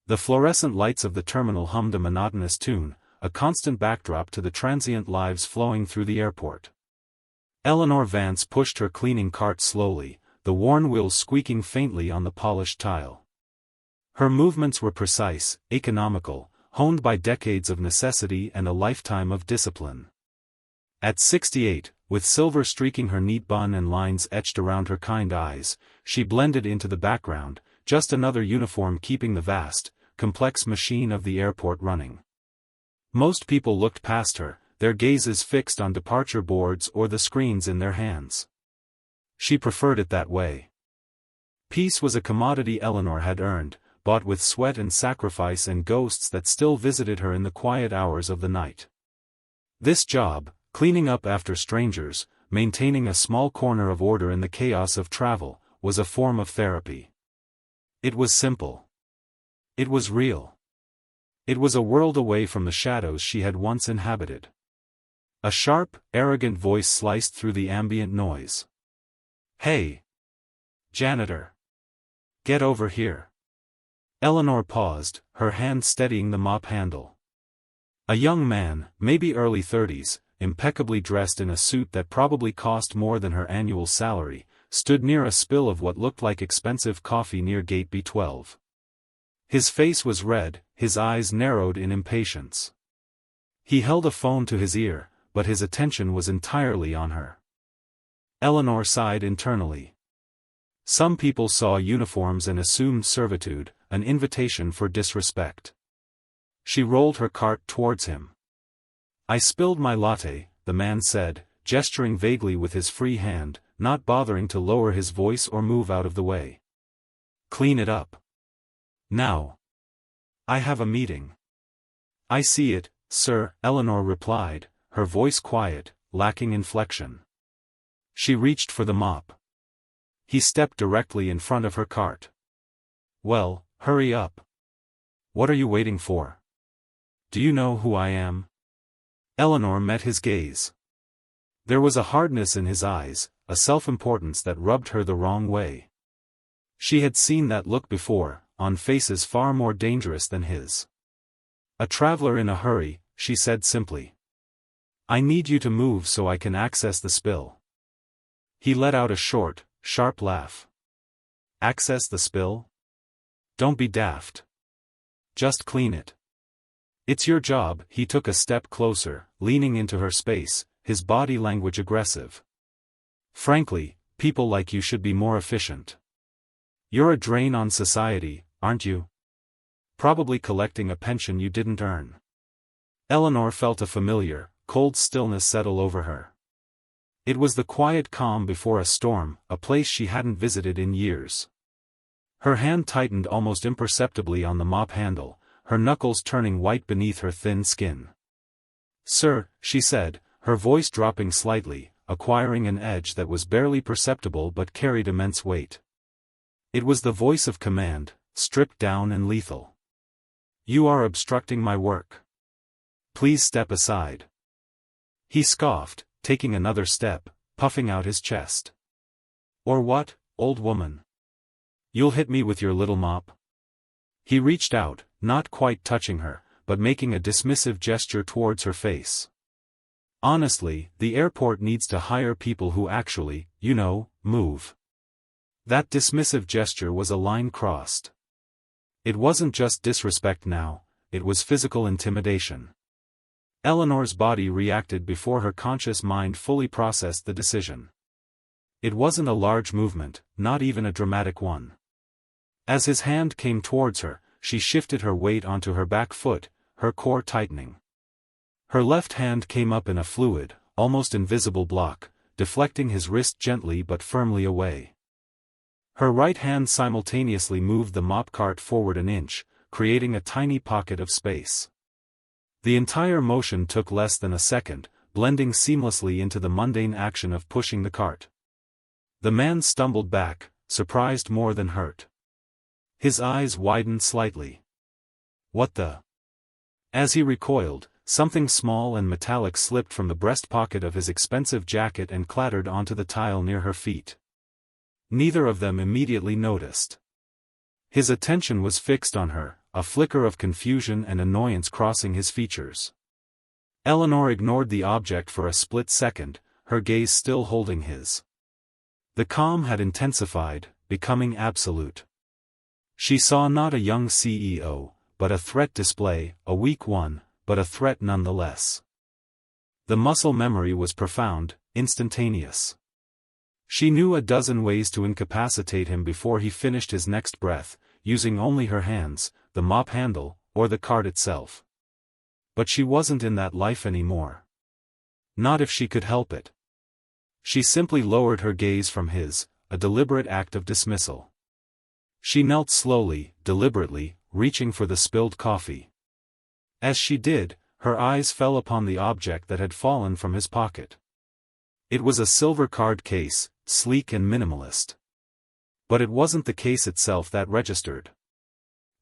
The fluorescent lights of the terminal hummed a monotonous tune, a constant backdrop to the transient lives flowing through the airport. Eleanor Vance pushed her cleaning cart slowly, the worn wheels squeaking faintly on the polished tile. Her movements were precise, economical, honed by decades of necessity and a lifetime of discipline. At 68, with silver streaking her neat bun and lines etched around her kind eyes, she blended into the background, just another uniform keeping the vast, complex machine of the airport running. Most people looked past her, their gazes fixed on departure boards or the screens in their hands. She preferred it that way. Peace was a commodity Eleanor had earned, bought with sweat and sacrifice and ghosts that still visited her in the quiet hours of the night. This job, cleaning up after strangers, maintaining a small corner of order in the chaos of travel, was a form of therapy. It was simple. It was real. It was a world away from the shadows she had once inhabited. A sharp, arrogant voice sliced through the ambient noise. "Hey! Janitor! Get over here!" Eleanor paused, her hand steadying the mop handle. A young man, maybe early 30s, impeccably dressed in a suit that probably cost more than her annual salary, stood near a spill of what looked like expensive coffee near Gate B12. His face was red, his eyes narrowed in impatience. He held a phone to his ear, but his attention was entirely on her. Eleanor sighed internally. Some people saw uniforms and assumed servitude, an invitation for disrespect. She rolled her cart towards him. "I spilled my latte," the man said, gesturing vaguely with his free hand, not bothering to lower his voice or move out of the way. "Clean it up. Now. I have a meeting." "I see it, sir," Eleanor replied, her voice quiet, lacking inflection. She reached for the mop. He stepped directly in front of her cart. "Well, hurry up. What are you waiting for? Do you know who I am?" Eleanor met his gaze. There was a hardness in his eyes, a self-importance that rubbed her the wrong way. She had seen that look before, on faces far more dangerous than his. "A traveler in a hurry," she said simply. "I need you to move so I can access the spill." He let out a short, sharp laugh. "Access the spill? Don't be daft. Just clean it. It's your job." He took a step closer, leaning into her space, his body language aggressive. "Frankly, people like you should be more efficient. You're a drain on society, aren't you? Probably collecting a pension you didn't earn." Eleanor felt a familiar, cold stillness settle over her. It was the quiet calm before a storm, a place she hadn't visited in years. Her hand tightened almost imperceptibly on the mop handle, her knuckles turning white beneath her thin skin. "Sir," she said, her voice dropping slightly, acquiring an edge that was barely perceptible but carried immense weight. It was the voice of command, stripped down and lethal. "You are obstructing my work. Please step aside." He scoffed, taking another step, puffing out his chest. "Or what, old woman? You'll hit me with your little mop?" He reached out, not quite touching her, but making a dismissive gesture towards her face. "Honestly, the airport needs to hire people who actually, move." That dismissive gesture was a line crossed. It wasn't just disrespect now, it was physical intimidation. Eleanor's body reacted before her conscious mind fully processed the decision. It wasn't a large movement, not even a dramatic one. As his hand came towards her, she shifted her weight onto her back foot, her core tightening. Her left hand came up in a fluid, almost invisible block, deflecting his wrist gently but firmly away. Her right hand simultaneously moved the mop cart forward an inch, creating a tiny pocket of space. The entire motion took less than a second, blending seamlessly into the mundane action of pushing the cart. The man stumbled back, surprised more than hurt. His eyes widened slightly. "What the?" As he recoiled, something small and metallic slipped from the breast pocket of his expensive jacket and clattered onto the tile near her feet. Neither of them immediately noticed. His attention was fixed on her, a flicker of confusion and annoyance crossing his features. Eleanor ignored the object for a split second, her gaze still holding his. The calm had intensified, becoming absolute. She saw not a young CEO, but a threat display, a weak one, but a threat nonetheless. The muscle memory was profound, instantaneous. She knew a dozen ways to incapacitate him before he finished his next breath, using only her hands, the mop handle, or the cart itself. But she wasn't in that life anymore. Not if she could help it. She simply lowered her gaze from his, a deliberate act of dismissal. She knelt slowly, deliberately, reaching for the spilled coffee. As she did, her eyes fell upon the object that had fallen from his pocket. It was a silver card case, sleek and minimalist. But it wasn't the case itself that registered.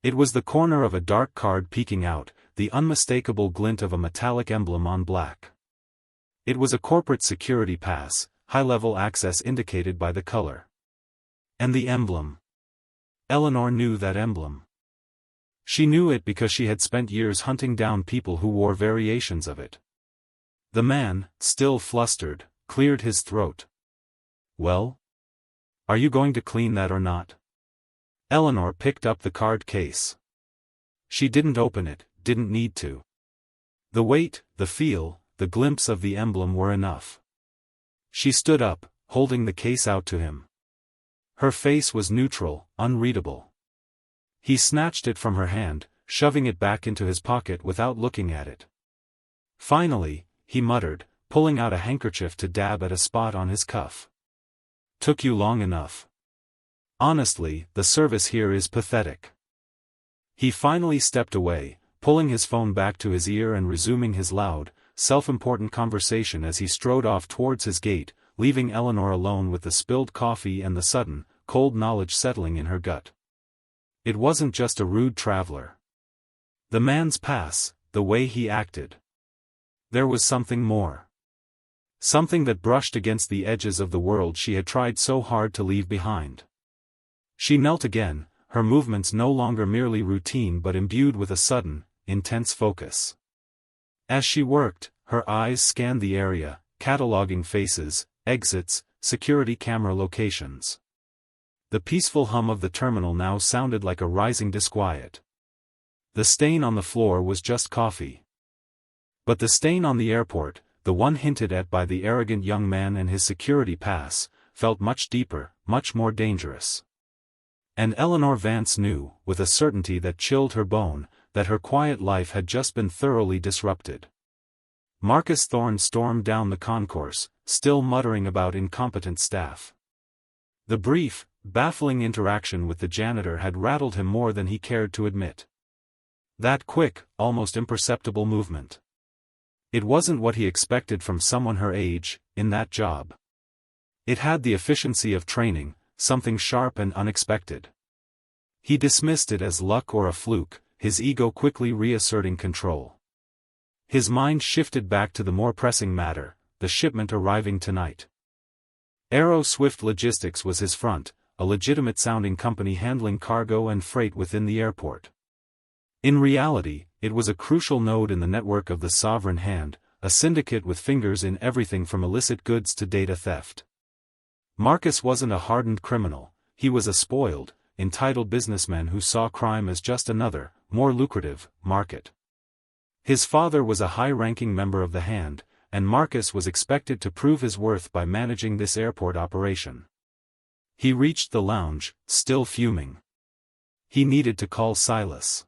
It was the corner of a dark card peeking out, the unmistakable glint of a metallic emblem on black. It was a corporate security pass, high-level access indicated by the color. And the emblem. Eleanor knew that emblem. She knew it because she had spent years hunting down people who wore variations of it. The man, still flustered, cleared his throat. "Well? Are you going to clean that or not?" Eleanor picked up the card case. She didn't open it, didn't need to. The weight, the feel, the glimpse of the emblem were enough. She stood up, holding the case out to him. Her face was neutral, unreadable. He snatched it from her hand, shoving it back into his pocket without looking at it. Finally, he muttered, pulling out a handkerchief to dab at a spot on his cuff. "Took you long enough. Honestly, the service here is pathetic." He finally stepped away, pulling his phone back to his ear and resuming his loud, self-important conversation as he strode off towards his gate, leaving Eleanor alone with the spilled coffee and the sudden, cold knowledge settling in her gut. It wasn't just a rude traveler. The man's pass, the way he acted. There was something more. Something that brushed against the edges of the world she had tried so hard to leave behind. She knelt again, her movements no longer merely routine but imbued with a sudden, intense focus. As she worked, her eyes scanned the area, cataloging faces, exits, security camera locations. The peaceful hum of the terminal now sounded like a rising disquiet. The stain on the floor was just coffee. But the stain on the airport, the one hinted at by the arrogant young man and his security pass, felt much deeper, much more dangerous. And Eleanor Vance knew, with a certainty that chilled her bone, that her quiet life had just been thoroughly disrupted. Marcus Thorne stormed down the concourse, still muttering about incompetent staff. The brief, baffling interaction with the janitor had rattled him more than he cared to admit. That quick, almost imperceptible movement. It wasn't what he expected from someone her age, in that job. It had the efficiency of training, something sharp and unexpected. He dismissed it as luck or a fluke, his ego quickly reasserting control. His mind shifted back to the more pressing matter, the shipment arriving tonight. Aero Swift Logistics was his front, a legitimate-sounding company handling cargo and freight within the airport. In reality, it was a crucial node in the network of the sovereign hand, a syndicate with fingers in everything from illicit goods to data theft. Marcus wasn't a hardened criminal, he was a spoiled, entitled businessman who saw crime as just another, more lucrative, market. His father was a high-ranking member of the hand, and Marcus was expected to prove his worth by managing this airport operation. He reached the lounge, still fuming. He needed to call Silas.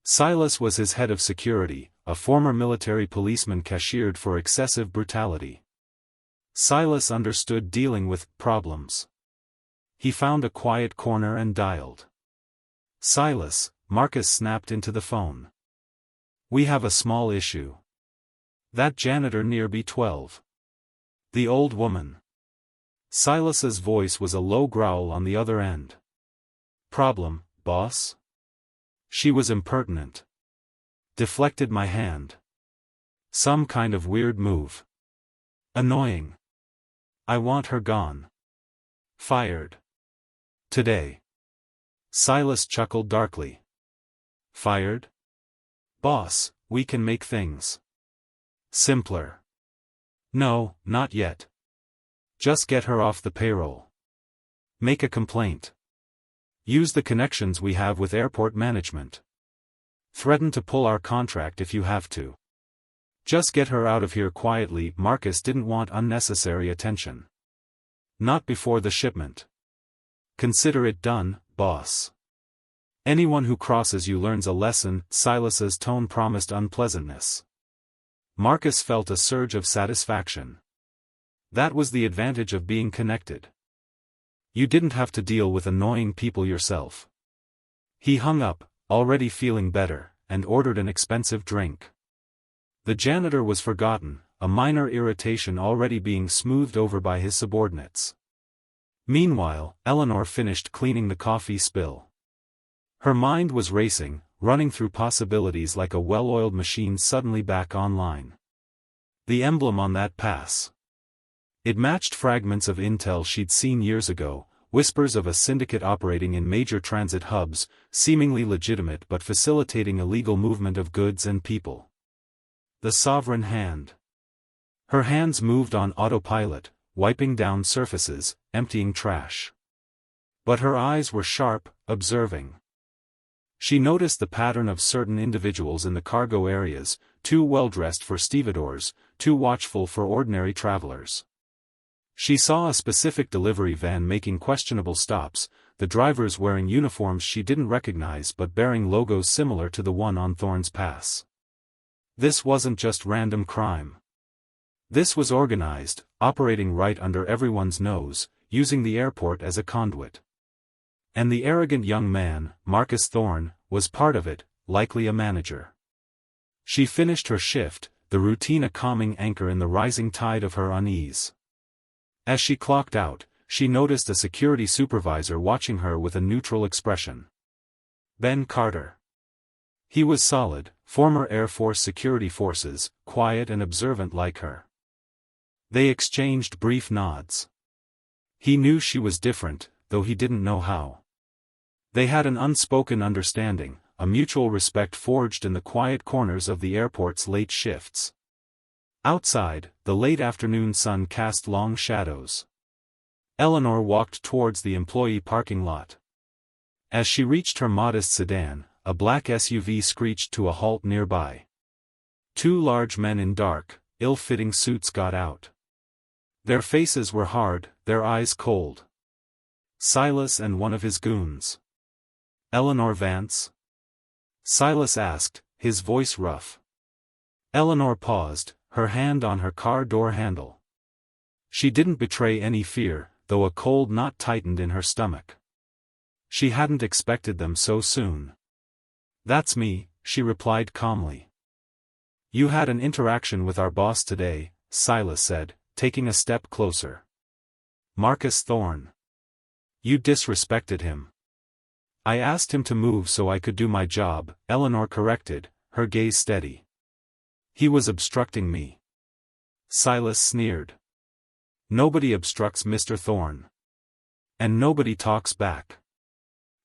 Silas was his head of security, a former military policeman cashiered for excessive brutality. Silas understood dealing with problems. He found a quiet corner and dialed. "Silas," Marcus snapped into the phone. "We have a small issue. That janitor near B12. The old woman." Silas's voice was a low growl on the other end. "Problem, boss?" She was impertinent. Deflected my hand. Some kind of weird move. Annoying. I want her gone. Fired. Today. Silas chuckled darkly. Fired? Boss, we can make things simpler. No, not yet. Just get her off the payroll. Make a complaint. Use the connections we have with airport management. Threaten to pull our contract if you have to. Just get her out of here quietly. Marcus didn't want unnecessary attention. Not before the shipment. Consider it done, boss. Anyone who crosses you learns a lesson. Silas's tone promised unpleasantness. Marcus felt a surge of satisfaction. That was the advantage of being connected. You didn't have to deal with annoying people yourself. He hung up, already feeling better, and ordered an expensive drink. The janitor was forgotten, a minor irritation already being smoothed over by his subordinates. Meanwhile, Eleanor finished cleaning the coffee spill. Her mind was racing, running through possibilities like a well-oiled machine suddenly back online. The emblem on that pass. It matched fragments of intel she'd seen years ago, whispers of a syndicate operating in major transit hubs, seemingly legitimate but facilitating illegal movement of goods and people. The sovereign hand. Her hands moved on autopilot, wiping down surfaces, emptying trash. But her eyes were sharp, observing. She noticed the pattern of certain individuals in the cargo areas, too well-dressed for stevedores, too watchful for ordinary travelers. She saw a specific delivery van making questionable stops, the drivers wearing uniforms she didn't recognize but bearing logos similar to the one on Thorne's Pass. This wasn't just random crime. This was organized, operating right under everyone's nose, using the airport as a conduit. And the arrogant young man, Marcus Thorne, was part of it, likely a manager. She finished her shift, the routine a calming anchor in the rising tide of her unease. As she clocked out, she noticed a security supervisor watching her with a neutral expression. Ben Carter. He was solid, former Air Force security forces, quiet and observant like her. They exchanged brief nods. He knew she was different, though he didn't know how. They had an unspoken understanding, a mutual respect forged in the quiet corners of the airport's late shifts. Outside, the late afternoon sun cast long shadows. Eleanor walked towards the employee parking lot. As she reached her modest sedan, a black SUV screeched to a halt nearby. Two large men in dark, ill-fitting suits got out. Their faces were hard, their eyes cold. Silas and one of his goons. Eleanor Vance? Silas asked, his voice rough. Eleanor paused, her hand on her car door handle. She didn't betray any fear, though a cold knot tightened in her stomach. She hadn't expected them so soon. That's me, she replied calmly. You had an interaction with our boss today, Silas said, taking a step closer. Marcus Thorne. You disrespected him. I asked him to move so I could do my job, Eleanor corrected, her gaze steady. He was obstructing me. Silas sneered. Nobody obstructs Mr. Thorne. And nobody talks back.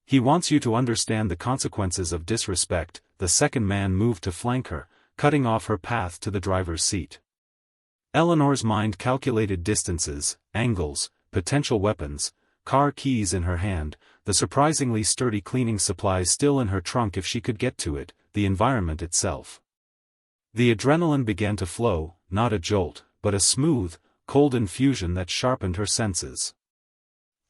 He wants you to understand the consequences of disrespect. The second man moved to flank her, cutting off her path to the driver's seat. Eleanor's mind calculated distances, angles, potential weapons, car keys in her hand, the surprisingly sturdy cleaning supplies still in her trunk if she could get to it, the environment itself. The adrenaline began to flow, not a jolt, but a smooth, cold infusion that sharpened her senses.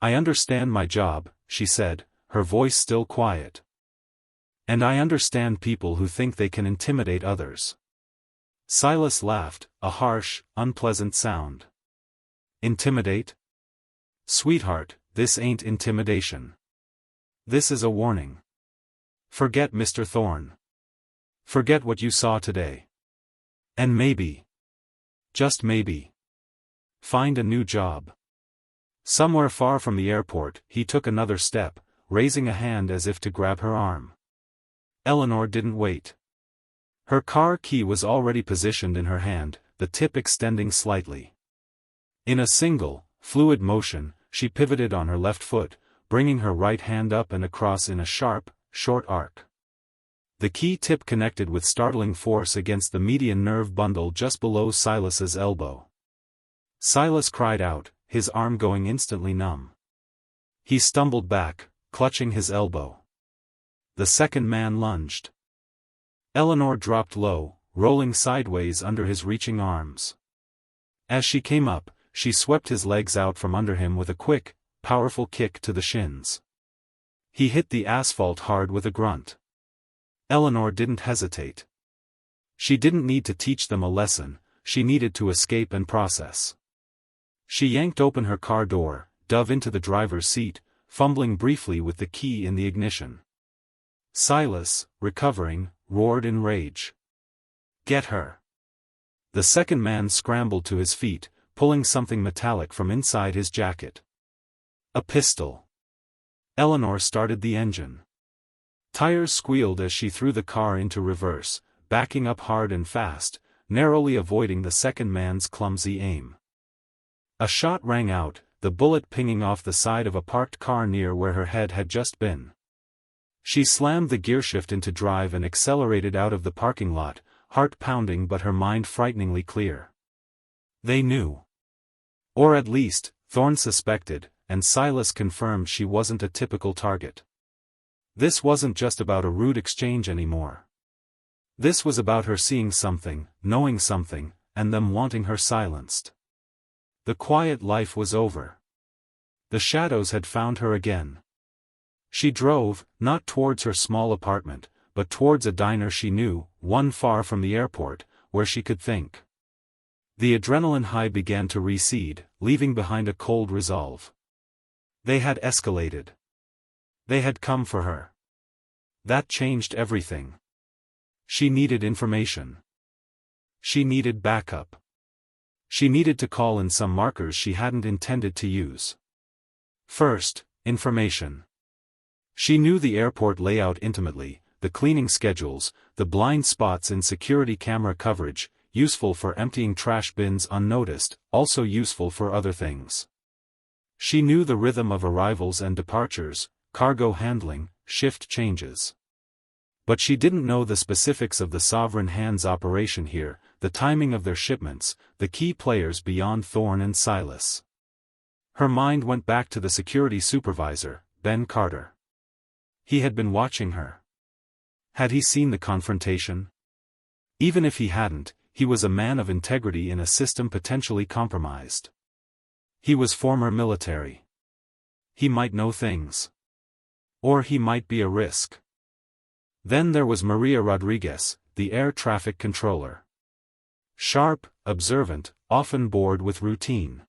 I understand my job, she said, her voice still quiet. And I understand people who think they can intimidate others. Silas laughed, a harsh, unpleasant sound. Intimidate? Sweetheart, this ain't intimidation. This is a warning. Forget Mr. Thorne. Forget what you saw today. And maybe, just maybe, find a new job. Somewhere far from the airport, he took another step, raising a hand as if to grab her arm. Eleanor didn't wait. Her car key was already positioned in her hand, the tip extending slightly. In a single, fluid motion, she pivoted on her left foot, bringing her right hand up and across in a sharp, short arc. The key tip connected with startling force against the median nerve bundle just below Silas's elbow. Silas cried out, his arm going instantly numb. He stumbled back, clutching his elbow. The second man lunged. Eleanor dropped low, rolling sideways under his reaching arms. As she came up, she swept his legs out from under him with a quick, powerful kick to the shins. He hit the asphalt hard with a grunt. Eleanor didn't hesitate. She didn't need to teach them a lesson, she needed to escape and process. She yanked open her car door, dove into the driver's seat, fumbling briefly with the key in the ignition. Silas, recovering, roared in rage. Get her! The second man scrambled to his feet, pulling something metallic from inside his jacket. A pistol. Eleanor started the engine. Tires squealed as she threw the car into reverse, backing up hard and fast, narrowly avoiding the second man's clumsy aim. A shot rang out, the bullet pinging off the side of a parked car near where her head had just been. She slammed the gearshift into drive and accelerated out of the parking lot, heart pounding but her mind frighteningly clear. They knew. Or at least, Thorne suspected, and Silas confirmed she wasn't a typical target. This wasn't just about a rude exchange anymore. This was about her seeing something, knowing something, and them wanting her silenced. The quiet life was over. The shadows had found her again. She drove, not towards her small apartment, but towards a diner she knew, one far from the airport, where she could think. The adrenaline high began to recede, leaving behind a cold resolve. They had escalated. They had come for her. That changed everything. She needed information. She needed backup. She needed to call in some markers she hadn't intended to use. First, information. She knew the airport layout intimately, the cleaning schedules, the blind spots in security camera coverage, useful for emptying trash bins unnoticed, also useful for other things. She knew the rhythm of arrivals and departures, cargo handling, shift changes. But she didn't know the specifics of the Sovereign Hands operation here, the timing of their shipments, the key players beyond Thorne and Silas. Her mind went back to the security supervisor, Ben Carter. He had been watching her. Had he seen the confrontation? Even if he hadn't, he was a man of integrity in a system potentially compromised. He was former military. He might know things. Or he might be a risk. Then there was Maria Rodriguez, the air traffic controller. Sharp, observant, often bored with routine.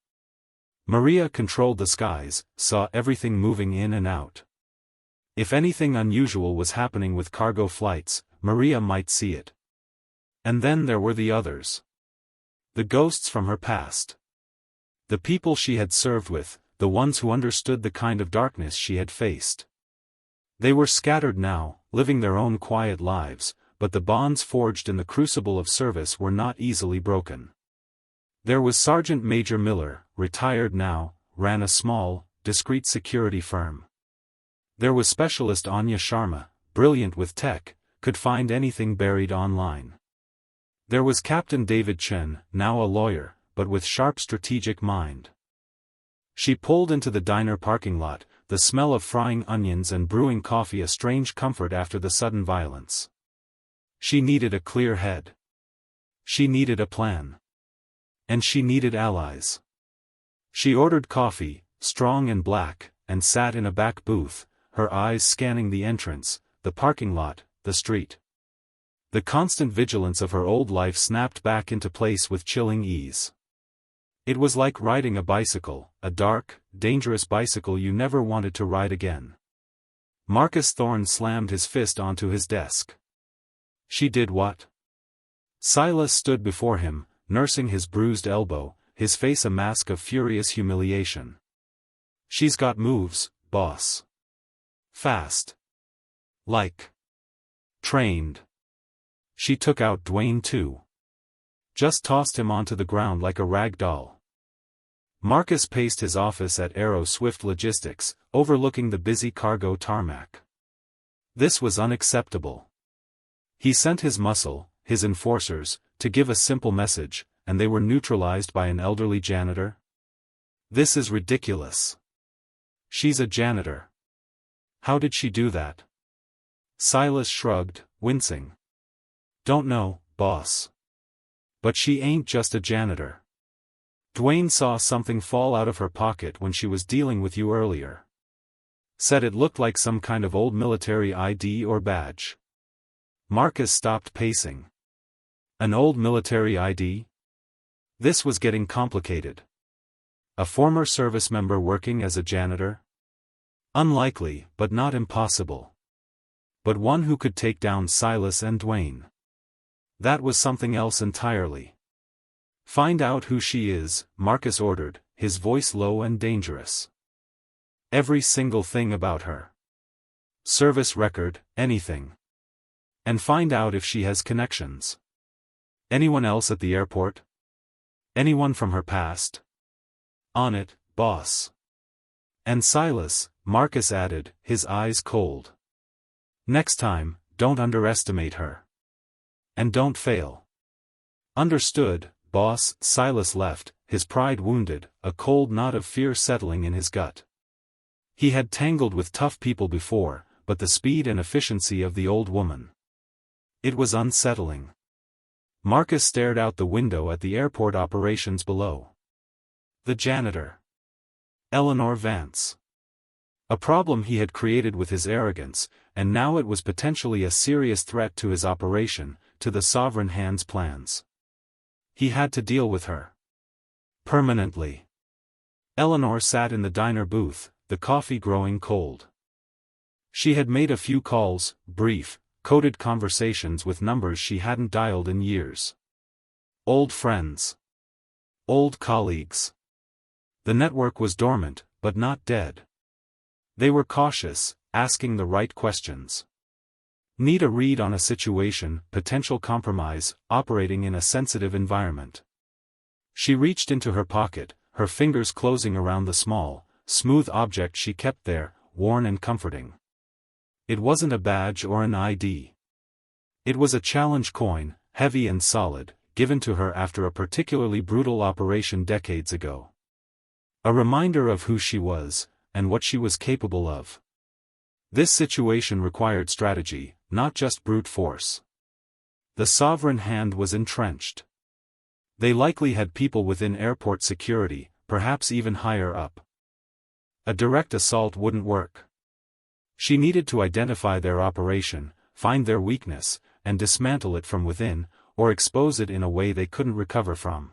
Maria controlled the skies, saw everything moving in and out. If anything unusual was happening with cargo flights, Maria might see it. And then there were the others. The ghosts from her past. The people she had served with, the ones who understood the kind of darkness she had faced. They were scattered now, living their own quiet lives, but the bonds forged in the crucible of service were not easily broken. There was Sergeant Major Miller, retired now, ran a small, discreet security firm. There was Specialist Anya Sharma, brilliant with tech, could find anything buried online. There was Captain David Chen, now a lawyer, but with sharp strategic mind. She pulled into the diner parking lot, the smell of frying onions and brewing coffee a strange comfort after the sudden violence. She needed a clear head. She needed a plan. And she needed allies. She ordered coffee, strong and black, and sat in a back booth, her eyes scanning the entrance, the parking lot, the street. The constant vigilance of her old life snapped back into place with chilling ease. It was like riding a bicycle, a dark, dangerous bicycle you never wanted to ride again. Marcus Thorne slammed his fist onto his desk. She did what? Silas stood before him, nursing his bruised elbow, his face a mask of furious humiliation. She's got moves, boss. Fast. Like. Trained. She took out Dwayne too. Just tossed him onto the ground like a rag doll. Marcus paced his office at Aero Swift Logistics, overlooking the busy cargo tarmac. This was unacceptable. He sent his muscle, his enforcers, to give a simple message, and they were neutralized by an elderly janitor? This is ridiculous. She's a janitor. How did she do that? Silas shrugged, wincing. Don't know, boss. But she ain't just a janitor. Dwayne saw something fall out of her pocket when she was dealing with you earlier. Said it looked like some kind of old military ID or badge. Marcus stopped pacing. An old military ID? This was getting complicated. A former service member working as a janitor? Unlikely, but not impossible. But one who could take down Silas and Dwayne. That was something else entirely. Find out who she is, Marcus ordered, his voice low and dangerous. Every single thing about her. Service record, anything. And find out if she has connections. Anyone else at the airport? Anyone from her past? On it, boss. And Silas, Marcus added, his eyes cold. Next time, don't underestimate her. And don't fail. Understood, boss. Silas left, his pride wounded, a cold knot of fear settling in his gut. He had tangled with tough people before, but the speed and efficiency of the old woman. It was unsettling. Marcus stared out the window at the airport operations below. The janitor. Eleanor Vance. A problem he had created with his arrogance, and now it was potentially a serious threat to his operation, to the Sovereign Hand's plans. He had to deal with her. Permanently. Eleanor sat in the diner booth, the coffee growing cold. She had made a few calls, brief, coded conversations with numbers she hadn't dialed in years. Old friends. Old colleagues. The network was dormant, but not dead. They were cautious, asking the right questions. Need a read on a situation, potential compromise, operating in a sensitive environment. She reached into her pocket, her fingers closing around the small, smooth object she kept there, worn and comforting. It wasn't a badge or an ID. It was a challenge coin, heavy and solid, given to her after a particularly brutal operation decades ago. A reminder of who she was, and what she was capable of. This situation required strategy, not just brute force. The Sovereign Hand was entrenched. They likely had people within airport security, perhaps even higher up. A direct assault wouldn't work. She needed to identify their operation, find their weakness, and dismantle it from within, or expose it in a way they couldn't recover from.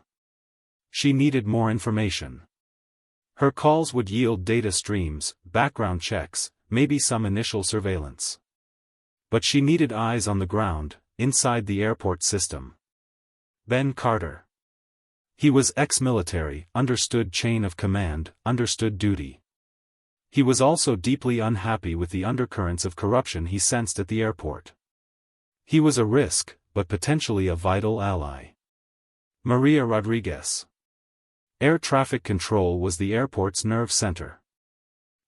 She needed more information. Her calls would yield data streams, background checks, maybe some initial surveillance. But she needed eyes on the ground, inside the airport system. Ben Carter. He was ex-military, understood chain of command, understood duty. He was also deeply unhappy with the undercurrents of corruption he sensed at the airport. He was a risk, but potentially a vital ally. Maria Rodriguez. Air traffic control was the airport's nerve center.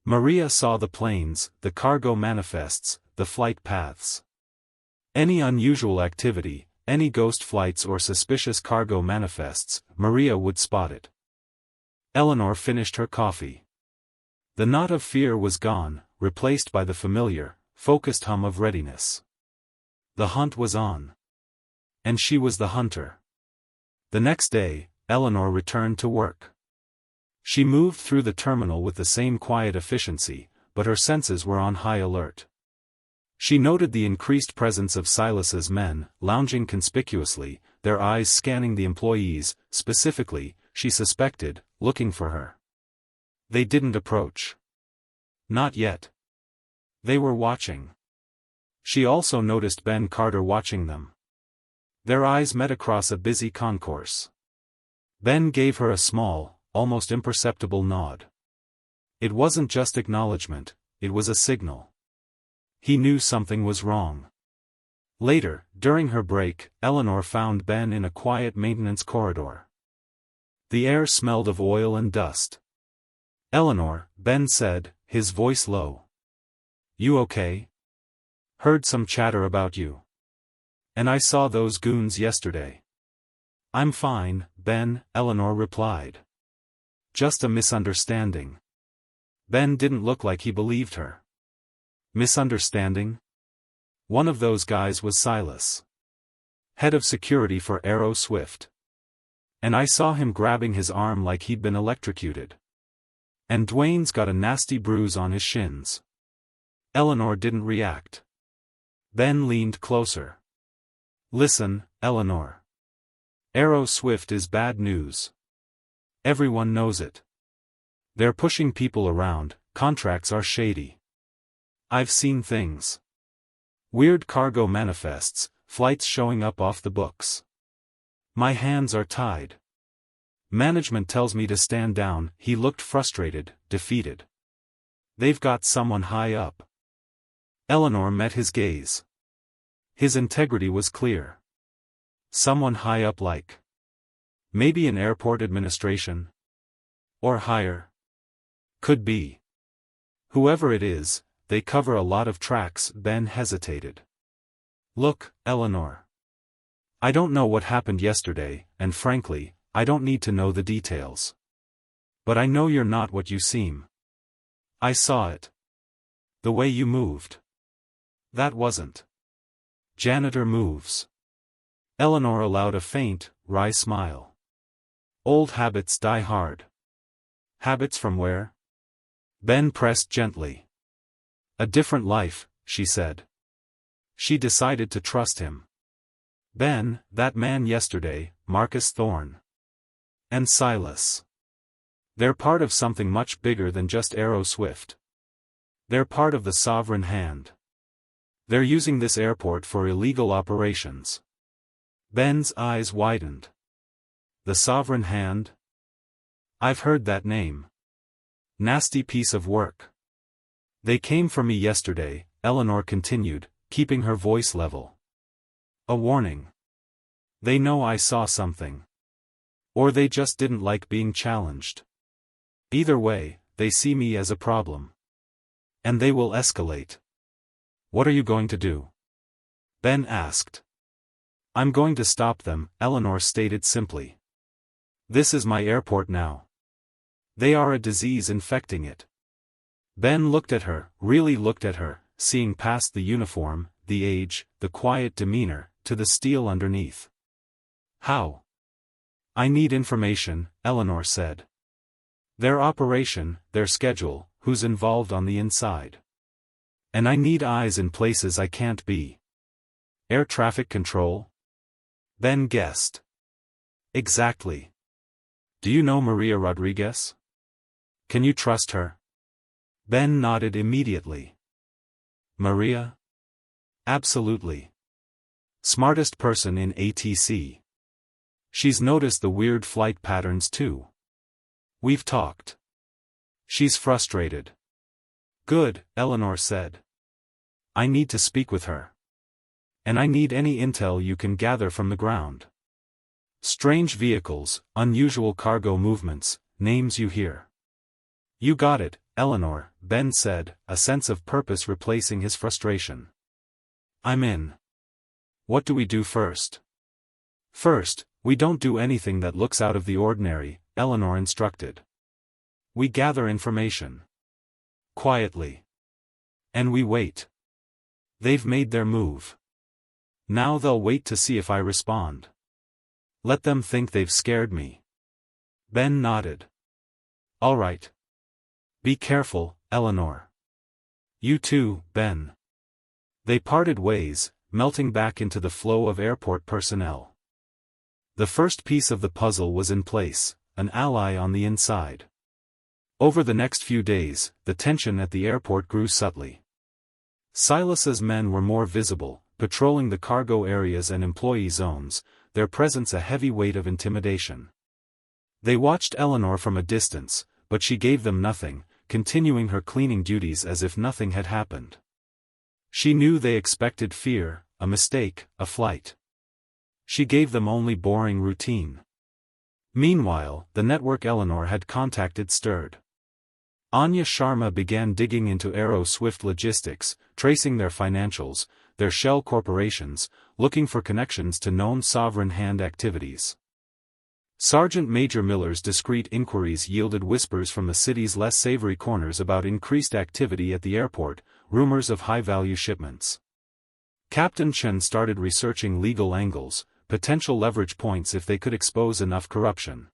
Maria saw the planes, the cargo manifests, the flight paths. Any unusual activity, any ghost flights or suspicious cargo manifests, Maria would spot it. Eleanor finished her coffee. The knot of fear was gone, replaced by the familiar, focused hum of readiness. The hunt was on. And she was the hunter. The next day, Eleanor returned to work. She moved through the terminal with the same quiet efficiency, but her senses were on high alert. She noted the increased presence of Silas's men, lounging conspicuously, their eyes scanning the employees, specifically, she suspected, looking for her. They didn't approach. Not yet. They were watching. She also noticed Ben Carter watching them. Their eyes met across a busy concourse. Ben gave her a small, almost imperceptible nod. It wasn't just acknowledgement, it was a signal. He knew something was wrong. Later, during her break, Eleanor found Ben in a quiet maintenance corridor. The air smelled of oil and dust. "Eleanor," Ben said, his voice low. "You okay? Heard some chatter about you." And I saw those goons yesterday. I'm fine, Ben, Eleanor replied. Just a misunderstanding. Ben didn't look like he believed her. Misunderstanding? One of those guys was Silas, head of security for Arrow Swift. And I saw him grabbing his arm like he'd been electrocuted. And Dwayne's got a nasty bruise on his shins. Eleanor didn't react. Ben leaned closer. Listen, Eleanor. Arrow Swift is bad news. Everyone knows it. They're pushing people around, contracts are shady. I've seen things. Weird cargo manifests, flights showing up off the books. My hands are tied. Management tells me to stand down. He looked frustrated, defeated. They've got someone high up. Eleanor met his gaze. His integrity was clear. Someone high up like. Maybe in airport administration? Or higher? Could be. Whoever it is, they cover a lot of tracks. Ben hesitated. Look, Eleanor. I don't know what happened yesterday, and frankly, I don't need to know the details. But I know you're not what you seem. I saw it. The way you moved. That wasn't. Janitor moves. Eleanor allowed a faint, wry smile. Old habits die hard. Habits from where? Ben pressed gently. A different life, she said. She decided to trust him. Ben, that man yesterday, Marcus Thorne. And Silas. They're part of something much bigger than just Arrow Swift. They're part of the sovereign hand. They're using this airport for illegal operations. Ben's eyes widened. The sovereign hand? I've heard that name. Nasty piece of work. They came for me yesterday, Eleanor continued, keeping her voice level. A warning. They know I saw something. Or they just didn't like being challenged. Either way, they see me as a problem. And they will escalate. What are you going to do? Ben asked. I'm going to stop them, Eleanor stated simply. This is my airport now. They are a disease infecting it. Ben looked at her, really looked at her, seeing past the uniform, the age, the quiet demeanor, to the steel underneath. How? I need information, Eleanor said. Their operation, their schedule, who's involved on the inside. And I need eyes in places I can't be. Air traffic control? Ben guessed. Exactly. Do you know Maria Rodriguez? Can you trust her? Ben nodded immediately. Maria? Absolutely. Smartest person in ATC. She's noticed the weird flight patterns too. We've talked. She's frustrated. Good, Eleanor said. I need to speak with her. And I need any intel you can gather from the ground. Strange vehicles, unusual cargo movements, names you hear. You got it, Eleanor, Ben said, a sense of purpose replacing his frustration. I'm in. What do we do first? First, we don't do anything that looks out of the ordinary, Eleanor instructed. We gather information. Quietly. And we wait. They've made their move. Now they'll wait to see if I respond. Let them think they've scared me. Ben nodded. All right. Be careful, Eleanor. You too, Ben. They parted ways, melting back into the flow of airport personnel. The first piece of the puzzle was in place, an ally on the inside. Over the next few days, the tension at the airport grew subtly. Silas's men were more visible, patrolling the cargo areas and employee zones, their presence a heavy weight of intimidation. They watched Eleanor from a distance, but she gave them nothing, continuing her cleaning duties as if nothing had happened. She knew they expected fear, a mistake, a flight. She gave them only boring routine. Meanwhile, the network Eleanor had contacted stirred. Anya Sharma began digging into Arrow Swift logistics, tracing their financials, they're shell corporations, looking for connections to known sovereign hand activities. Sergeant Major Miller's discreet inquiries yielded whispers from the city's less savory corners about increased activity at the airport, rumors of high-value shipments. Captain Chen started researching legal angles, potential leverage points if they could expose enough corruption.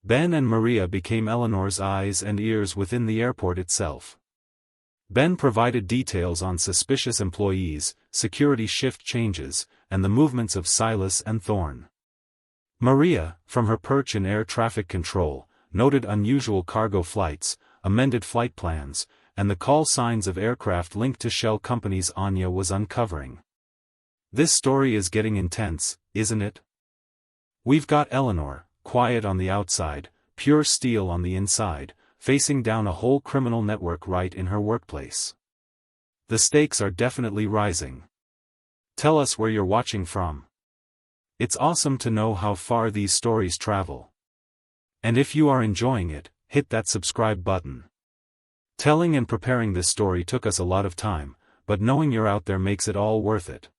Ben and Maria became Eleanor's eyes and ears within the airport itself. Ben provided details on suspicious employees, security shift changes, and the movements of Silas and Thorne. Maria, from her perch in air traffic control, noted unusual cargo flights, amended flight plans, and the call signs of aircraft linked to shell companies Anya was uncovering. This story is getting intense, isn't it? We've got Eleanor, quiet on the outside, pure steel on the inside, facing down a whole criminal network right in her workplace. The stakes are definitely rising. Tell us where you're watching from. It's awesome to know how far these stories travel. And if you are enjoying it, hit that subscribe button. Telling and preparing this story took us a lot of time, but knowing you're out there makes it all worth it.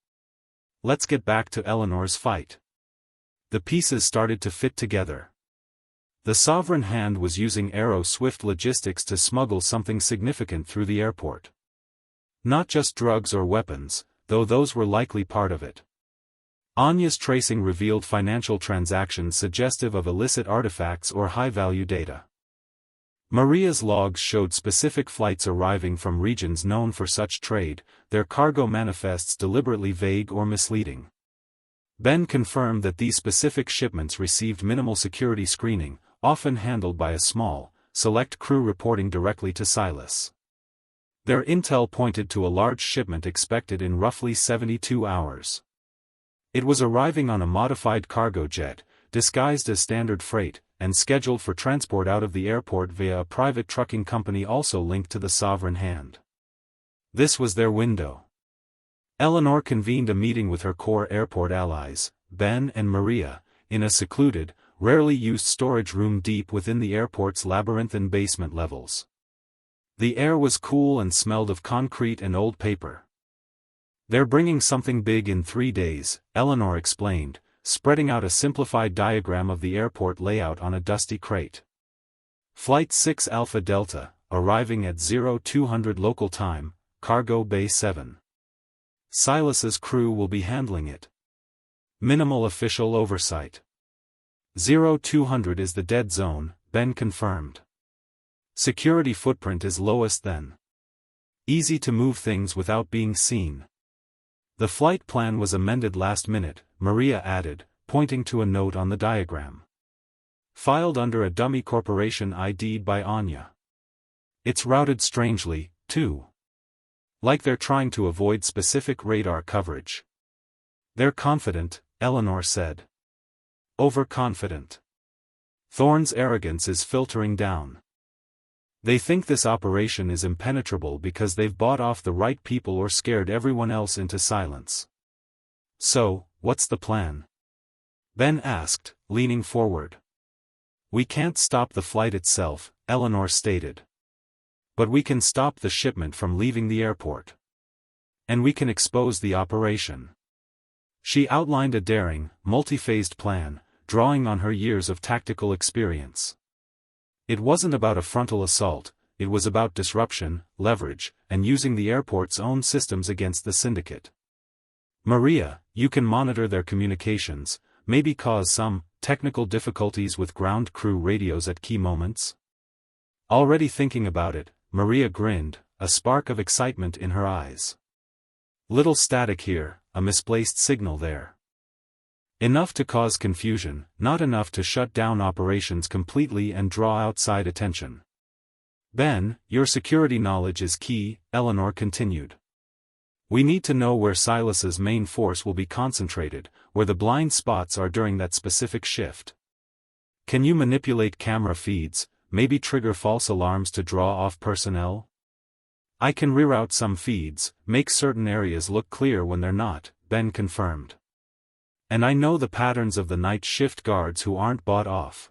Let's get back to Eleanor's fight. The pieces started to fit together. The sovereign hand was using Aero-Swift logistics to smuggle something significant through the airport. Not just drugs or weapons, though those were likely part of it. Anya's tracing revealed financial transactions suggestive of illicit artifacts or high-value data. Maria's logs showed specific flights arriving from regions known for such trade, their cargo manifests deliberately vague or misleading. Ben confirmed that these specific shipments received minimal security screening, often handled by a small, select crew reporting directly to Silas. Their intel pointed to a large shipment expected in roughly 72 hours. It was arriving on a modified cargo jet, disguised as standard freight, and scheduled for transport out of the airport via a private trucking company also linked to the sovereign hand. This was their window. Eleanor convened a meeting with her core airport allies, Ben and Maria, in a secluded, rarely used storage room deep within the airport's labyrinthine basement levels. The air was cool and smelled of concrete and old paper. They're bringing something big in 3 days, Eleanor explained, spreading out a simplified diagram of the airport layout on a dusty crate. Flight 6 Alpha Delta, arriving at 0200 local time, Cargo Bay 7. Silas's crew will be handling it. Minimal official oversight. 0200 is the dead zone, Ben confirmed. Security footprint is lowest then. Easy to move things without being seen. The flight plan was amended last minute, Maria added, pointing to a note on the diagram. Filed under a dummy corporation ID'd by Anya. It's routed strangely, too. Like they're trying to avoid specific radar coverage. They're confident, Eleanor said. Overconfident. Thorne's arrogance is filtering down. They think this operation is impenetrable because they've bought off the right people or scared everyone else into silence. So, what's the plan? Ben asked, leaning forward. We can't stop the flight itself, Eleanor stated. But we can stop the shipment from leaving the airport. And we can expose the operation. She outlined a daring, multi-phased plan, drawing on her years of tactical experience. It wasn't about a frontal assault, it was about disruption, leverage, and using the airport's own systems against the syndicate. Maria, you can monitor their communications, maybe cause some technical difficulties with ground crew radios at key moments? Already thinking about it, Maria grinned, a spark of excitement in her eyes. Little static here, a misplaced signal there. Enough to cause confusion, not enough to shut down operations completely and draw outside attention. Ben, your security knowledge is key, Eleanor continued. We need to know where Silas's main force will be concentrated, where the blind spots are during that specific shift. Can you manipulate camera feeds, maybe trigger false alarms to draw off personnel? I can reroute some feeds, make certain areas look clear when they're not, Ben confirmed. And I know the patterns of the night shift guards who aren't bought off.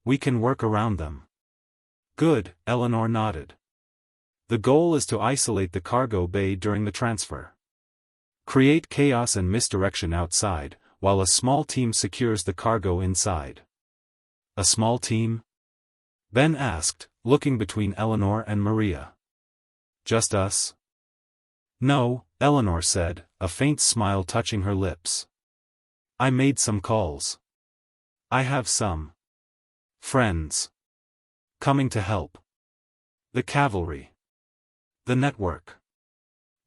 We can work around them. Good, Eleanor nodded. The goal is to isolate the cargo bay during the transfer. Create chaos and misdirection outside, while a small team secures the cargo inside. A small team? Ben asked, looking between Eleanor and Maria. Just us? No, Eleanor said, a faint smile touching her lips. I made some calls. I have some friends coming to help. The cavalry. The network.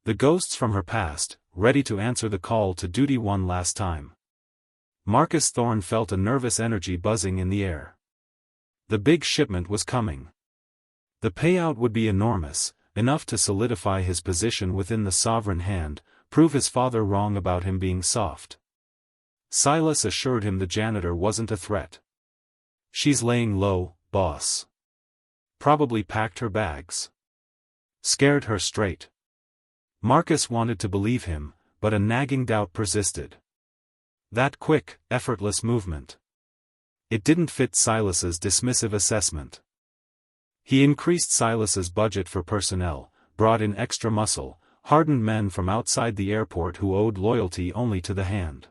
The ghosts from her past, ready to answer the call to duty one last time. Marcus Thorne felt a nervous energy buzzing in the air. The big shipment was coming. The payout would be enormous, enough to solidify his position within the sovereign hand, prove his father wrong about him being soft. Silas assured him the janitor wasn't a threat. She's laying low, boss. Probably packed her bags. Scared her straight. Marcus wanted to believe him, but a nagging doubt persisted. That quick, effortless movement. It didn't fit Silas's dismissive assessment. He increased Silas's budget for personnel, brought in extra muscle, hardened men from outside the airport who owed loyalty only to the hand.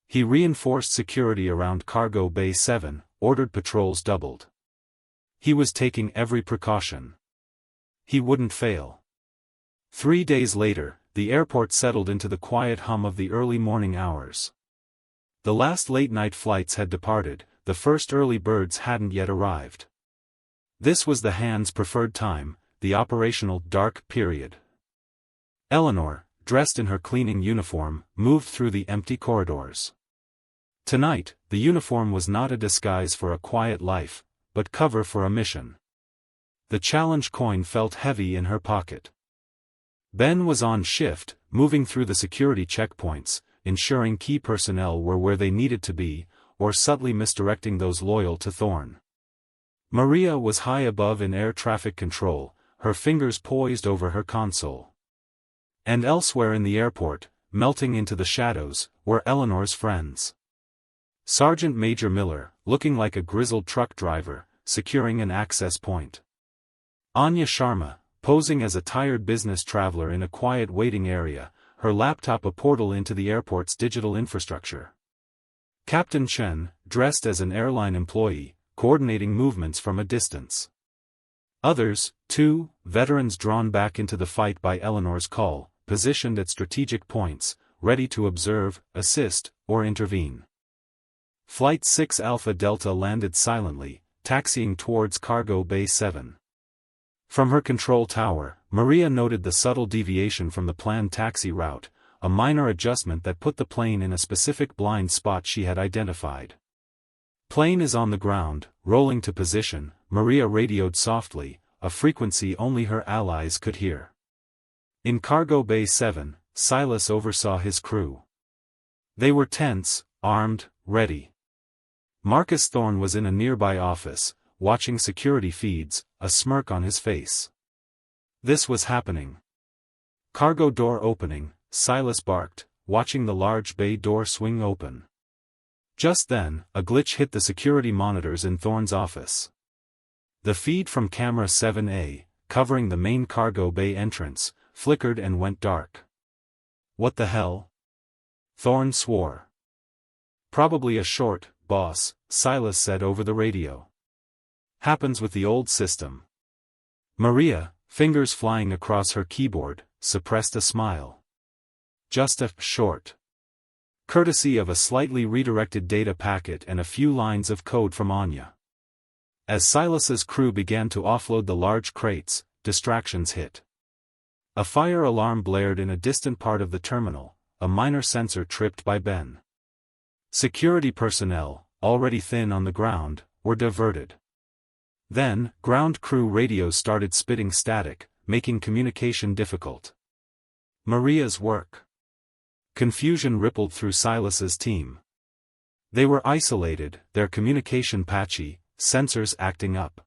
He reinforced security around Cargo Bay 7, ordered patrols doubled. He was taking every precaution. He wouldn't fail. 3 days later, the airport settled into the quiet hum of the early morning hours. The last late-night flights had departed, the first early birds hadn't yet arrived. This was the hand's preferred time, the operational dark period. Eleanor, dressed in her cleaning uniform, moved through the empty corridors. Tonight, the uniform was not a disguise for a quiet life, but cover for a mission. The challenge coin felt heavy in her pocket. Ben was on shift, moving through the security checkpoints, ensuring key personnel were where they needed to be, or subtly misdirecting those loyal to Thorne. Maria was high above in air traffic control, her fingers poised over her console. And elsewhere in the airport, melting into the shadows, were Eleanor's friends. Sergeant Major Miller, looking like a grizzled truck driver, securing an access point. Anya Sharma, posing as a tired business traveler in a quiet waiting area, her laptop a portal into the airport's digital infrastructure. Captain Chen, dressed as an airline employee, coordinating movements from a distance. Others, too, veterans drawn back into the fight by Eleanor's call, positioned at strategic points, ready to observe, assist, or intervene. Flight 6 Alpha Delta landed silently, taxiing towards Cargo Bay 7. From her control tower, Maria noted the subtle deviation from the planned taxi route, a minor adjustment that put the plane in a specific blind spot she had identified. Plane is on the ground, rolling to position, Maria radioed softly, a frequency only her allies could hear. In Cargo Bay 7, Silas oversaw his crew. They were tense, armed, ready. Marcus Thorne was in a nearby office, watching security feeds, a smirk on his face. This was happening. Cargo door opening, Silas barked, watching the large bay door swing open. Just then, a glitch hit the security monitors in Thorne's office. The feed from camera 7A, covering the main cargo bay entrance, flickered and went dark. What the hell? Thorne swore. Probably a short, boss, Silas said over the radio. Happens with the old system. Maria, fingers flying across her keyboard, suppressed a smile. Just a short. Courtesy of a slightly redirected data packet and a few lines of code from Anya. As Silas's crew began to offload the large crates, distractions hit. A fire alarm blared in a distant part of the terminal, a minor sensor tripped by Ben. Security personnel, already thin on the ground, were diverted. Then, ground crew radios started spitting static, making communication difficult. Maria's work. Confusion rippled through Silas's team. They were isolated, their communication patchy, sensors acting up.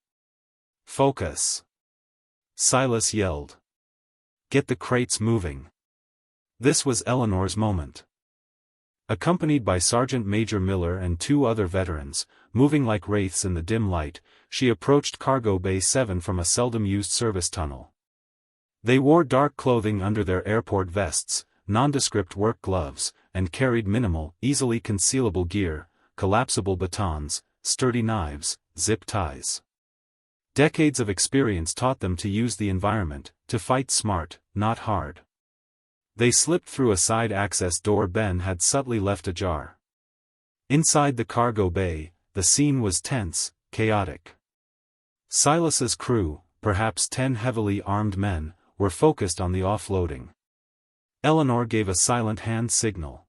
Focus. Silas yelled. Get the crates moving. This was Eleanor's moment. Accompanied by Sergeant Major Miller and 2 other veterans, moving like wraiths in the dim light, she approached Cargo Bay 7 from a seldom-used service tunnel. They wore dark clothing under their airport vests, nondescript work gloves, and carried minimal, easily concealable gear, collapsible batons, sturdy knives, zip ties. Decades of experience taught them to use the environment, to fight smart, not hard. They slipped through a side access door Ben had subtly left ajar. Inside the cargo bay, the scene was tense, chaotic. Silas's crew, perhaps 10 heavily armed men, were focused on the offloading. Eleanor gave a silent hand signal.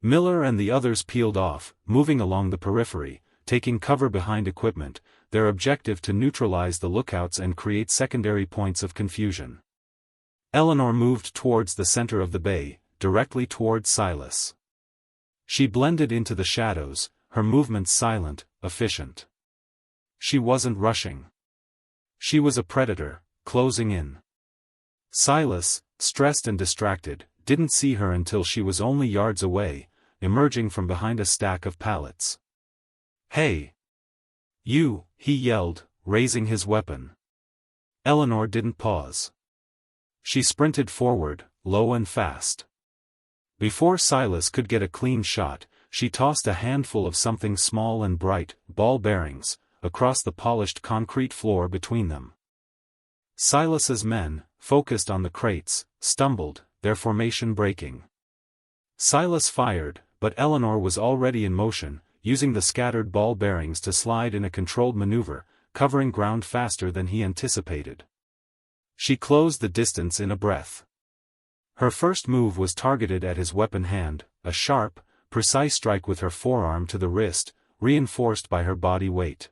Miller and the others peeled off, moving along the periphery, taking cover behind equipment, their objective to neutralize the lookouts and create secondary points of confusion. Eleanor moved towards the center of the bay, directly towards Silas. She blended into the shadows, her movements silent, efficient. She wasn't rushing. She was a predator, closing in. Silas, stressed and distracted, didn't see her until she was only yards away, emerging from behind a stack of pallets. "Hey! You!" he yelled, raising his weapon. Eleanor didn't pause. She sprinted forward, low and fast. Before Silas could get a clean shot, she tossed a handful of something small and bright, ball bearings, across the polished concrete floor between them. Silas's men, focused on the crates, stumbled, their formation breaking. Silas fired, but Eleanor was already in motion, using the scattered ball bearings to slide in a controlled maneuver, covering ground faster than he anticipated. She closed the distance in a breath. Her first move was targeted at his weapon hand, a sharp, precise strike with her forearm to the wrist, reinforced by her body weight.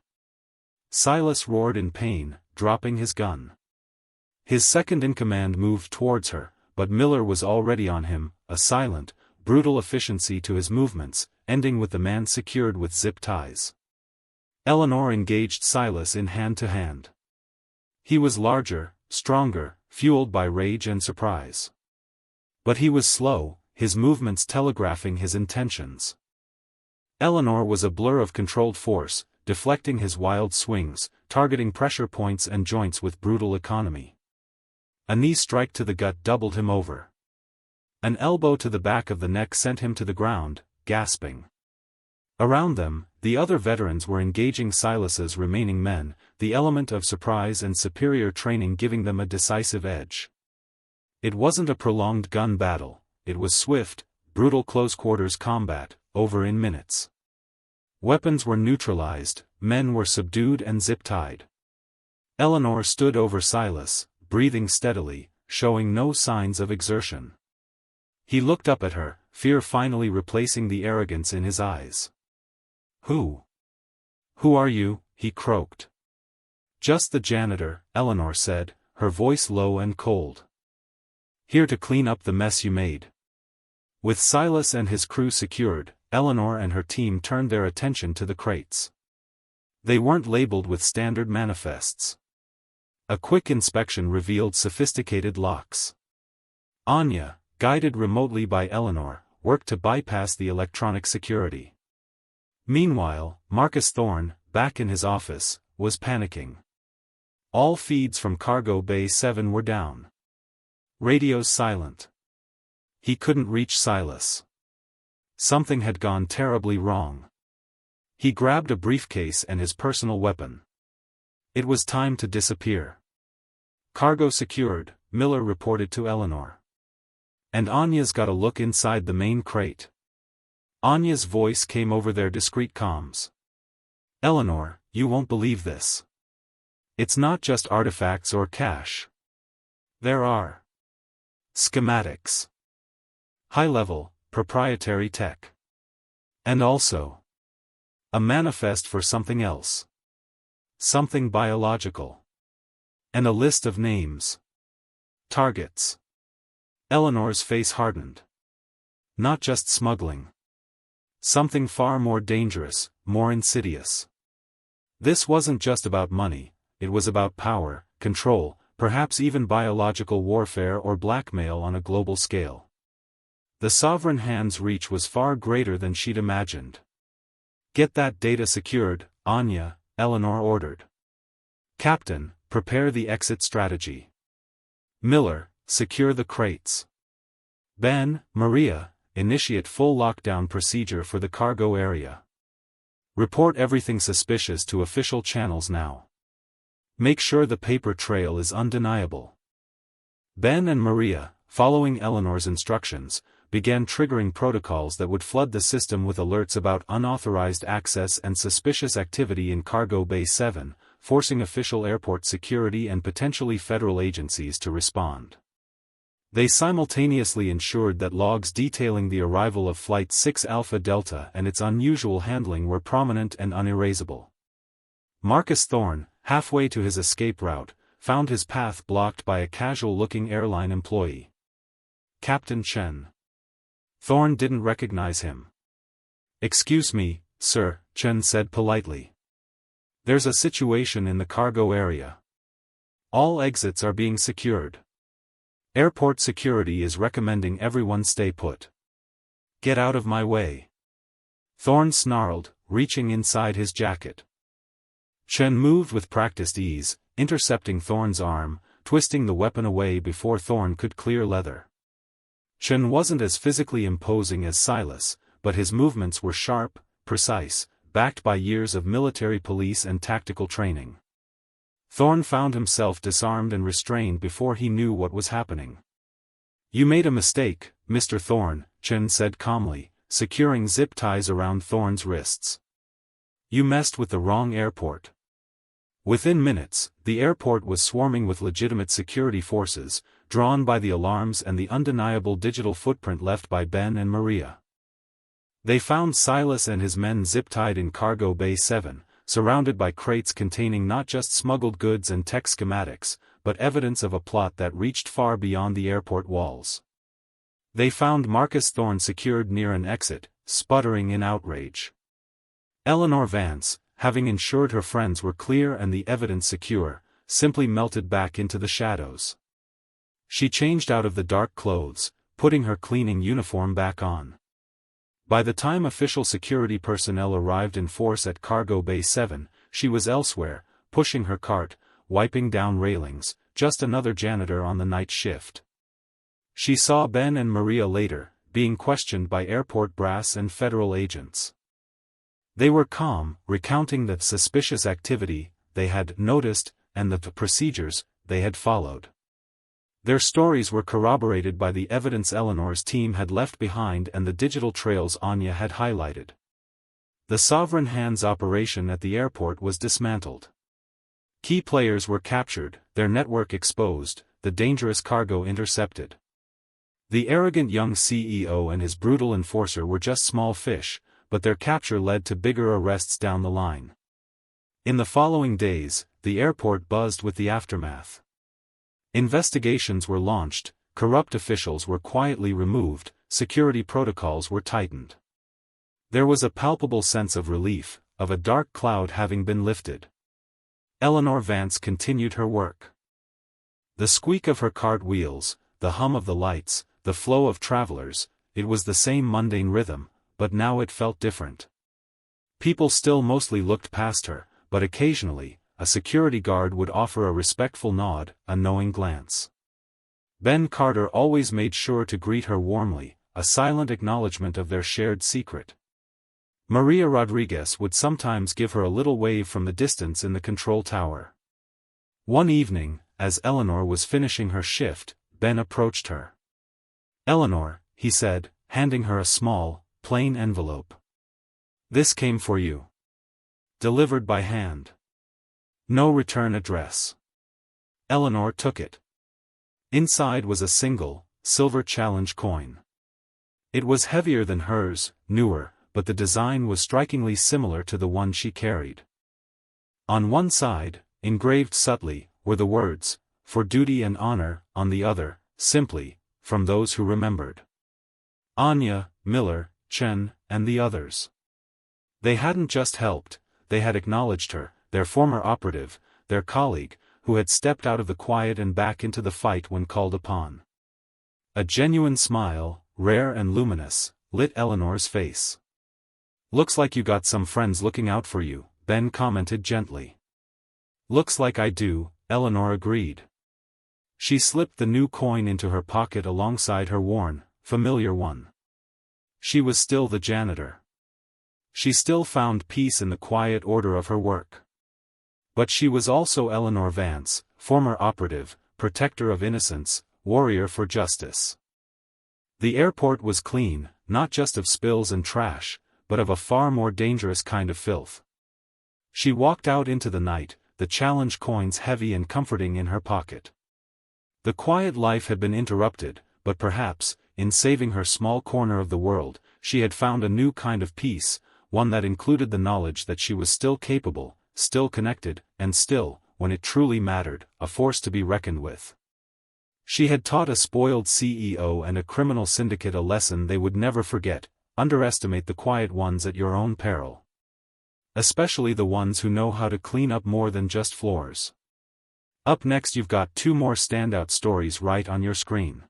Silas roared in pain, dropping his gun. His second-in-command moved towards her, but Miller was already on him, a silent, brutal efficiency to his movements, ending with the man secured with zip ties. Eleanor engaged Silas in hand-to-hand. He was larger, stronger, fueled by rage and surprise. But he was slow, his movements telegraphing his intentions. Eleanor was a blur of controlled force, deflecting his wild swings, targeting pressure points and joints with brutal economy. A knee strike to the gut doubled him over. An elbow to the back of the neck sent him to the ground, gasping. Around them, the other veterans were engaging Silas's remaining men, the element of surprise and superior training giving them a decisive edge. It wasn't a prolonged gun battle, it was swift, brutal close-quarters combat, over in minutes. Weapons were neutralized, men were subdued and zip-tied. Eleanor stood over Silas, breathing steadily, showing no signs of exertion. He looked up at her, fear finally replacing the arrogance in his eyes. "Who are you?" he croaked. "Just the janitor," Eleanor said, her voice low and cold. "Here to clean up the mess you made." With Silas and his crew secured, Eleanor and her team turned their attention to the crates. They weren't labeled with standard manifests. A quick inspection revealed sophisticated locks. Anya, guided remotely by Eleanor, worked to bypass the electronic security. Meanwhile, Marcus Thorne, back in his office, was panicking. All feeds from Cargo Bay 7 were down. Radios silent. He couldn't reach Silas. Something had gone terribly wrong. He grabbed a briefcase and his personal weapon. It was time to disappear. "Cargo secured," Miller reported to Eleanor. "And Anya's got a look inside the main crate." Anya's voice came over their discreet comms. "Eleanor, you won't believe this. It's not just artifacts or cash. There are schematics. High-level, proprietary tech. And also a manifest for something else. Something biological. And a list of names. Targets." Eleanor's face hardened. Not just smuggling. Something far more dangerous, more insidious. This wasn't just about money, it was about power, control, perhaps even biological warfare or blackmail on a global scale. The sovereign hand's reach was far greater than she'd imagined. "Get that data secured, Anya," Eleanor ordered. "Captain, prepare the exit strategy. Miller, secure the crates. Ben, Maria, initiate full lockdown procedure for the cargo area. Report everything suspicious to official channels now. Make sure the paper trail is undeniable. Ben and Maria, following Eleanor's instructions, began triggering protocols that would flood the system with alerts about unauthorized access and suspicious activity in Cargo Bay 7, forcing official airport security and potentially federal agencies to respond. They simultaneously ensured that logs detailing the arrival of Flight 6 Alpha Delta and its unusual handling were prominent and unerasable. Marcus Thorne, halfway to his escape route, found his path blocked by a casual-looking airline employee. Captain Chen. Thorne didn't recognize him. "Excuse me, sir," Chen said politely. "There's a situation in the cargo area. All exits are being secured. Airport security is recommending everyone stay put. Get out of my way." Thorne snarled, reaching inside his jacket. Chen moved with practiced ease, intercepting Thorne's arm, twisting the weapon away before Thorne could clear leather. Chen wasn't as physically imposing as Silas, but his movements were sharp, precise, backed by years of military police and tactical training. Thorne found himself disarmed and restrained before he knew what was happening. "You made a mistake, Mr. Thorne," Chen said calmly, securing zip ties around Thorne's wrists. "You messed with the wrong airport." Within minutes, the airport was swarming with legitimate security forces, drawn by the alarms and the undeniable digital footprint left by Ben and Maria. They found Silas and his men zip-tied in Cargo Bay 7, surrounded by crates containing not just smuggled goods and tech schematics, but evidence of a plot that reached far beyond the airport walls. They found Marcus Thorne secured near an exit, sputtering in outrage. Eleanor Vance, having ensured her friends were clear and the evidence secure, simply melted back into the shadows. She changed out of the dark clothes, putting her cleaning uniform back on. By the time official security personnel arrived in force at Cargo Bay 7, she was elsewhere, pushing her cart, wiping down railings, just another janitor on the night shift. She saw Ben and Maria later, being questioned by airport brass and federal agents. They were calm, recounting the suspicious activity they had noticed and the procedures they had followed. Their stories were corroborated by the evidence Eleanor's team had left behind and the digital trails Anya had highlighted. The Sovereign Hands operation at the airport was dismantled. Key players were captured, their network exposed, the dangerous cargo intercepted. The arrogant young CEO and his brutal enforcer were just small fish, but their capture led to bigger arrests down the line. In the following days, the airport buzzed with the aftermath. Investigations were launched, corrupt officials were quietly removed, security protocols were tightened. There was a palpable sense of relief, of a dark cloud having been lifted. Eleanor Vance continued her work. The squeak of her cart wheels, the hum of the lights, the flow of travelers, it was the same mundane rhythm, but now it felt different. People still mostly looked past her, but occasionally, a security guard would offer a respectful nod, a knowing glance. Ben Carter always made sure to greet her warmly, a silent acknowledgement of their shared secret. Maria Rodriguez would sometimes give her a little wave from the distance in the control tower. One evening, as Eleanor was finishing her shift, Ben approached her. "Eleanor," he said, handing her a small, plain envelope. "This came for you. Delivered by hand. No return address." Eleanor took it. Inside was a single, silver challenge coin. It was heavier than hers, newer, but the design was strikingly similar to the one she carried. On one side, engraved subtly, were the words, "For duty and honor," on the other, simply, "From those who remembered." Anya, Miller, Chen, and the others. They hadn't just helped, they had acknowledged her, their former operative, their colleague, who had stepped out of the quiet and back into the fight when called upon. A genuine smile, rare and luminous, lit Eleanor's face. "Looks like you got some friends looking out for you," Ben commented gently. "Looks like I do," Eleanor agreed. She slipped the new coin into her pocket alongside her worn, familiar one. She was still the janitor. She still found peace in the quiet order of her work. But she was also Eleanor Vance, former operative, protector of innocence, warrior for justice. The airport was clean, not just of spills and trash, but of a far more dangerous kind of filth. She walked out into the night, the challenge coins heavy and comforting in her pocket. The quiet life had been interrupted, but perhaps, in saving her small corner of the world, she had found a new kind of peace, one that included the knowledge that she was still capable, still connected, and still, when it truly mattered, a force to be reckoned with. She had taught a spoiled CEO and a criminal syndicate a lesson they would never forget: underestimate the quiet ones at your own peril. Especially the ones who know how to clean up more than just floors. Up next, you've got 2 more standout stories right on your screen.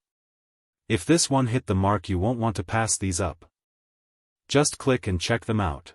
If this one hit the mark, you won't want to pass these up. Just click and check them out.